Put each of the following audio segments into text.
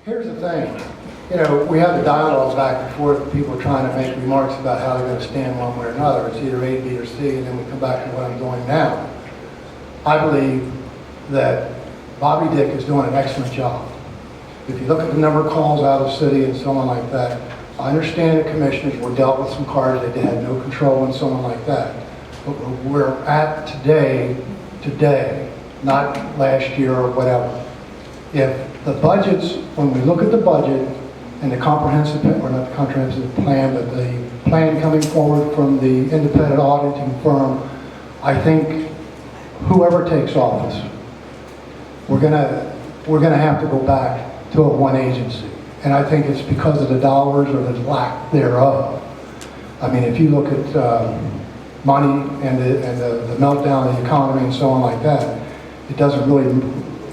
Here's the thing, you know, we have the dialogue back and forth, people trying to make remarks about how they're going to stand one way or another. It's either A, B, or C, and then we come back to what I'm doing now. I believe that Bobby Dick is doing an excellent job. If you look at the number of calls out of the city and so on like that, I understand the commissioners were dealt with some cars they had no control and so on like that. But where we're at today, not last year or whatever. If the budgets, when we look at the budget and the comprehensive, or not the comprehensive plan, but the plan coming forward from the independent auditing firm, I think whoever takes office, we're gonna have to go back to a one agency. And I think it's because of the dollars or the lack thereof. I mean, if you look at money and the meltdown of the economy and so on like that, it doesn't really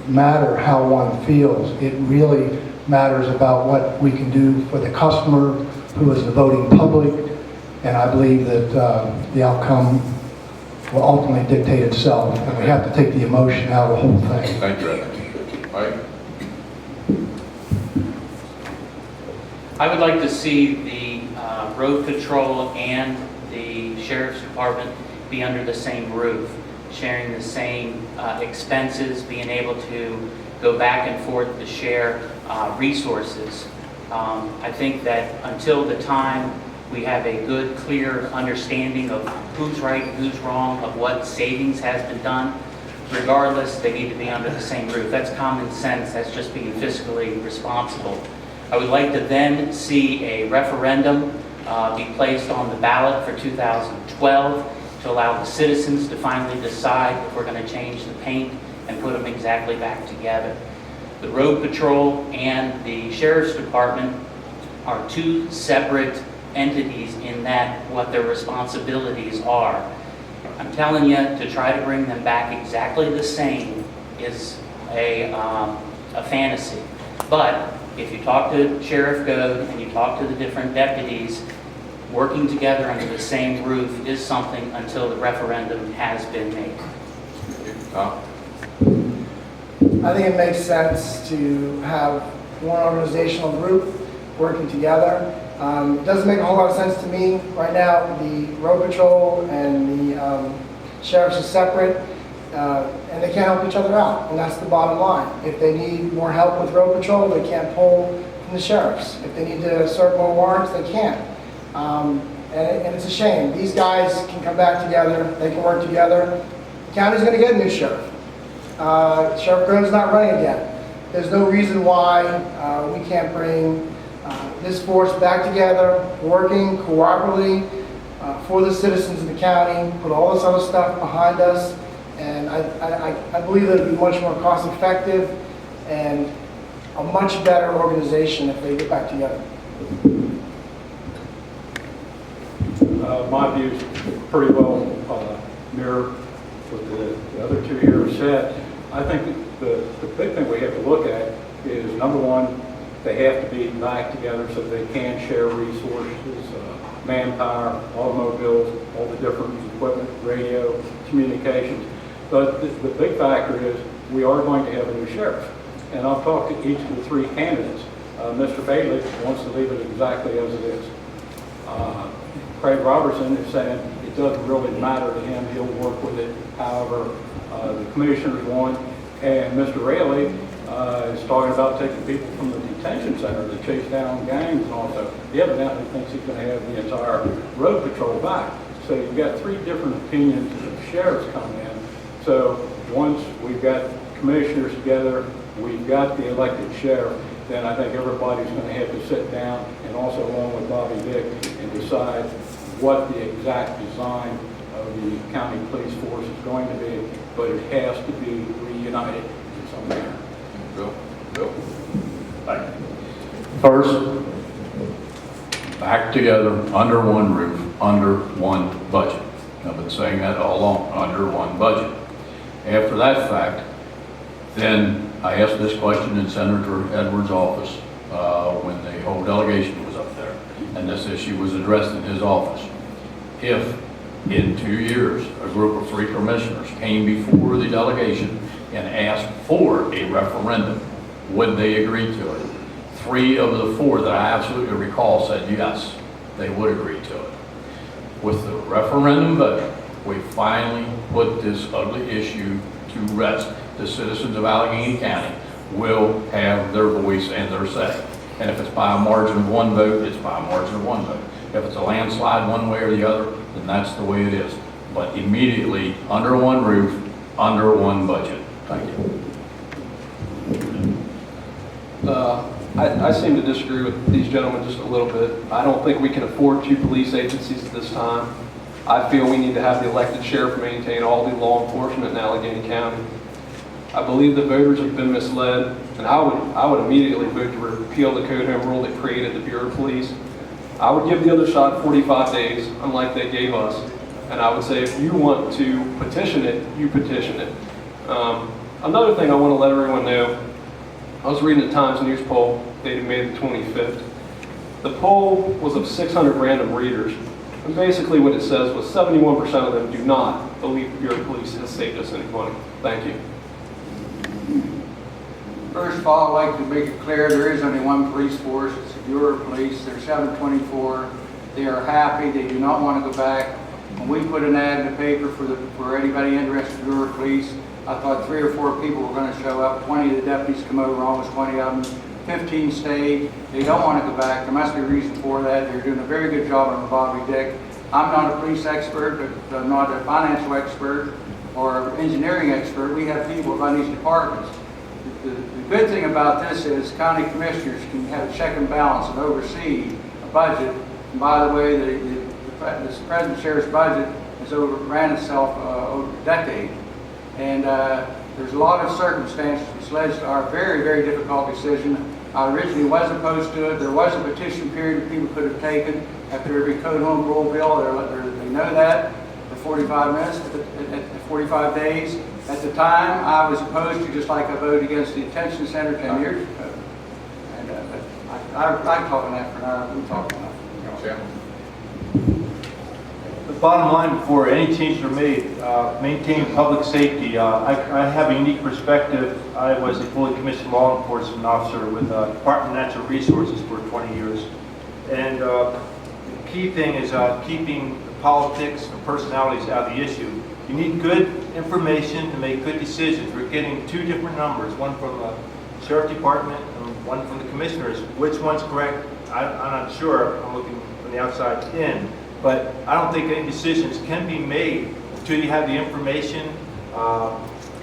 matter how one feels. It really matters about what we can do for the customer, who is the voting public, and I believe that the outcome will ultimately dictate itself, and we have to take the emotion out of the whole thing. Thank you, Ed. All right. I would like to see the road patrol and the sheriff's department be under the same roof, sharing the same expenses, being able to go back and forth to share resources. I think that until the time we have a good, clear understanding of who's right and who's wrong, of what savings has been done, regardless, they need to be under the same roof. That's common sense. That's just being fiscally responsible. I would like to then see a referendum be placed on the ballot for 2012 to allow the citizens to finally decide if we're going to change the paint and put them exactly back together. The road patrol and the sheriff's department are two separate entities in that what their responsibilities are. I'm telling you, to try to bring them back exactly the same is a fantasy. But if you talk to Sheriff Goad and you talk to the different deputies, working together under the same roof is something until the referendum has been made. Tom? I think it makes sense to have one organizational group working together. It doesn't make a whole lot of sense to me right now. The road patrol and the sheriffs are separate, and they can't help each other out, and that's the bottom line. If they need more help with road patrol, they can't pull from the sheriffs. If they need to serve more warrants, they can't. And it's a shame. These guys can come back together, they can work together. The county's going to get a new sheriff. Sheriff Grove's not running again. There's no reason why we can't bring this force back together, working cooperatively for the citizens of the county, put all this other stuff behind us, and I believe that it would be much more cost effective and a much better organization if they get back together. My views pretty well mirror what the other two here have said. I think the big thing we have to look at is, number one, they have to be back together so they can share resources, manpower, automobiles, all the different equipment, radio, communications. But the big factor is we are going to have a new sheriff. And I've talked to each of the three candidates. Mr. Bailey wants to leave it exactly as it is. Craig Robertson is saying it doesn't really matter to him, he'll work with it however the commissioners want. And Mr. Raley is talking about taking people from the detention center to chase down gangs, and also he evidently thinks he's going to have the entire road patrol back. So you've got three different opinions of sheriffs coming in. So once we've got commissioners together, we've got the elected sheriff, then I think everybody's going to have to sit down and also along with Bobby Dick and decide what the exact design of the county police force is going to be, but it has to be reunited in some manner. Bill? Thank you. First, back together, under one roof, under one budget. I've been saying that all along, under one budget. After that fact, then I asked this question in Senator Edwards' office when the whole delegation was up there, and this issue was addressed in his office. If in 2 years a group of 3 commissioners came before the delegation and asked for a referendum, would they agree to it? 3 of the 4 that I absolutely recall said yes, they would agree to it. With the referendum vote, we finally put this ugly issue to rest. The citizens of Allegheny County will have their voice and their say. And if it's by a margin of 1 vote, it's by a margin of 1 vote. If it's a landslide one way or the other, then that's the way it is. But immediately, under 1 roof, under 1 budget. Thank you. I seem to disagree with these gentlemen just a little bit. I don't think we can afford 2 police agencies at this time. I feel we need to have the elected sheriff maintain all the law enforcement in Allegany County. I believe the voters have been misled, and I would immediately vote to repeal the code home rule that created the Bureau of Police. I would give the other side 45 days, unlike they gave us. And I would say if you want to petition it, you petition it. Another thing I want to let everyone know, I was reading the Times News poll dated May the 25th. The poll was of 600 random readers. And basically what it says was 71% of them do not believe the Bureau of Police has saved us any money. Thank you. First of all, I'd like to make it clear there is only 1 police force. It's the Bureau of Police. They're 724. They are happy. They do not want to go back. When we put an ad in the paper for anybody interested in the Bureau of Police, I thought 3 or 4 people were going to show up. 20 of the deputies come over, almost 20 of them. 15 stayed. They don't want to go back. There must be a reason for that. They're doing a very good job on Bobby Dick. I'm not a police expert, but I'm not a financial expert or engineering expert. We have people run these departments. The good thing about this is county commissioners can have a check and balance and oversee a budget. And by the way, the present sheriff's budget has overran itself over a decade. And there's a lot of circumstances which led to our very, very difficult decision. I originally was opposed to it. There was a petition period that people could have taken after every code home rule bill. They know that. The 45 minutes, at 45 days. At the time, I was opposed to, just like I voted against the detention center 10 years ago. And I'm talking that for now. We talk about it. Chairman. The bottom line before any changes are made, maintain public safety. I have a unique perspective. I was a fully commissioned law enforcement officer with Department of Natural Resources for 20 years. And the key thing is keeping the politics and personalities out of the issue. You need good information to make good decisions. We're getting 2 different numbers, one from the Sheriff Department and one from the Commissioners. Which one's correct? I'm not sure. I'm looking from the outside in. But I don't think any decisions can be made until you have the information,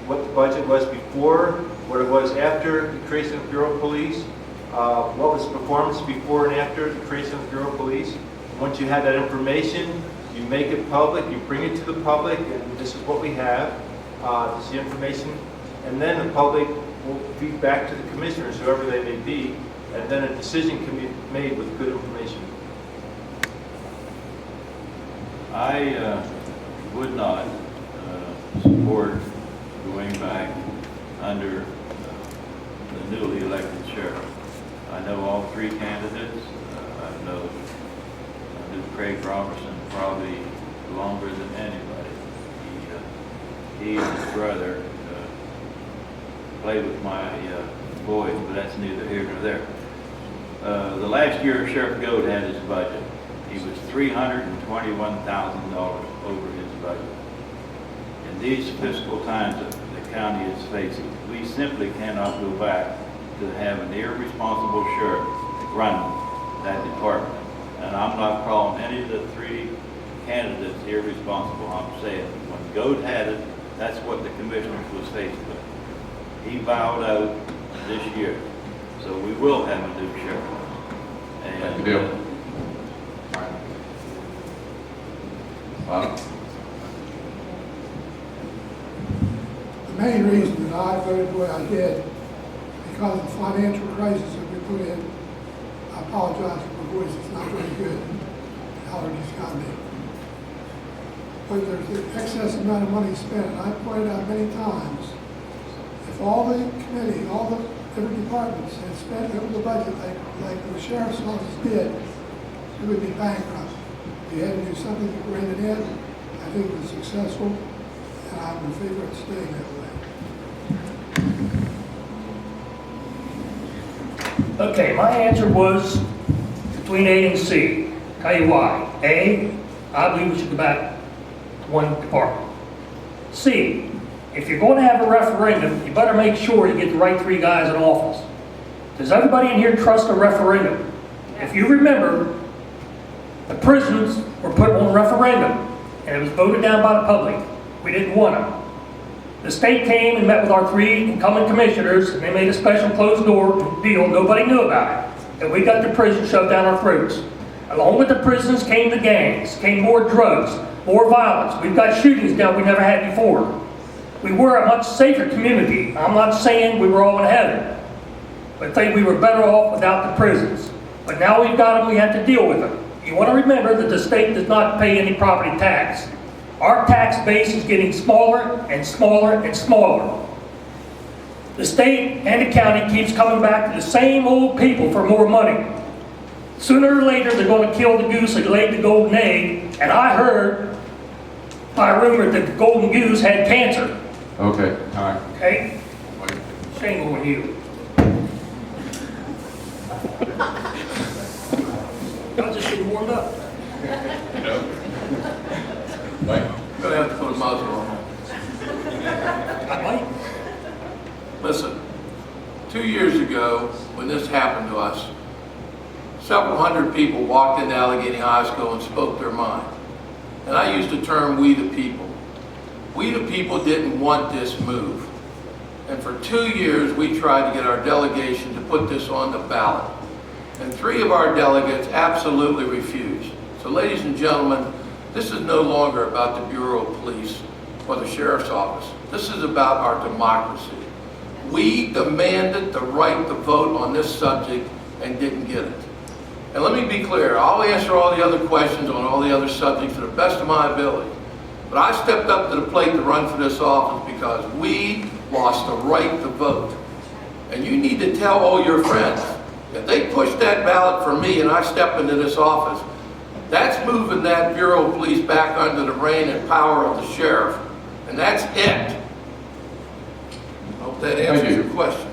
what the budget was before, what it was after the creation of the Bureau of Police, what was performance before and after the creation of the Bureau of Police. Once you have that information, you make it public, you bring it to the public, and this is what we have, this is the information, and then the public will feed back to the commissioners, whoever they may be, and then a decision can be made with good information. I would not support going back under the newly elected sheriff. I know all 3 candidates. I knew Craig Robertson probably longer than anybody. He and his brother played with my boys, but that's neither here nor there. The last year Sheriff Gold had his budget. He was $321,000 over his budget. In these fiscal times that the county is facing, we simply cannot go back to have an irresponsible sheriff run that department. And I'm not calling any of the 3 candidates irresponsible. I'm saying when Gold had it, that's what the commissioners was faced with. He bowed out this year. So we will have a new sheriff. Thank you, Bill. The main reason that I voted the way I did, because of the financial crisis that we put in, I apologize for my voice, it's not very good, allergies got me. But there's an excess amount of money spent, and I've pointed out many times, if all the committee, all the different departments had spent over the budget like the sheriff's office did, it would be bankrupt. We had to do something to bring it in. I think it was successful, and I'm in favor of staying that way. Okay, my answer was between A and C. Tell you why. A, I believe we should go back to one department. C, if you're going to have a referendum, you better make sure you get the right 3 guys in office. Does everybody in here trust a referendum? If you remember, the prisons were put on a referendum, and it was voted down by the public. We didn't want them. The state came and met with our 3 incumbent commissioners, and they made a special closed door deal. Nobody knew about it. And we got the prison shoved down our throats. Along with the prisons came the gangs, came more drugs, more violence. We've got shootings now we never had before. We were a much safer community. I'm not saying we were all in heaven, but I think we were better off without the prisons. But now we've got them, we have to deal with them. You want to remember that the state does not pay any property tax. Our tax base is getting smaller and smaller and smaller. The state and the county keeps coming back to the same old people for more money. Sooner or later, they're going to kill the goose that laid the golden egg, and I heard by rumor that the golden goose had cancer. Okay, all right. Okay? Wait. Shame on you. I was just getting warmed up. Mike? Gonna have to put a muzzle on. I might. Listen, 2 years ago, when this happened to us, several hundred people walked into Allegany High School and spoke their mind. And I used the term, we the people. We the people didn't want this move. And for 2 years, we tried to get our delegation to put this on the ballot. And 3 of our delegates absolutely refused. So ladies and gentlemen, this is no longer about the Bureau of Police or the Sheriff's Office. This is about our democracy. We demanded the right to vote on this subject and didn't get it. And let me be clear, I'll answer all the other questions on all the other subjects to the best of my ability. But I stepped up to the plate to run for this office because we lost the right to vote. And you need to tell all your friends, if they push that ballot for me and I step into this office, that's moving that Bureau of Police back under the reign and power of the sheriff. And that's it. I hope that answers your question.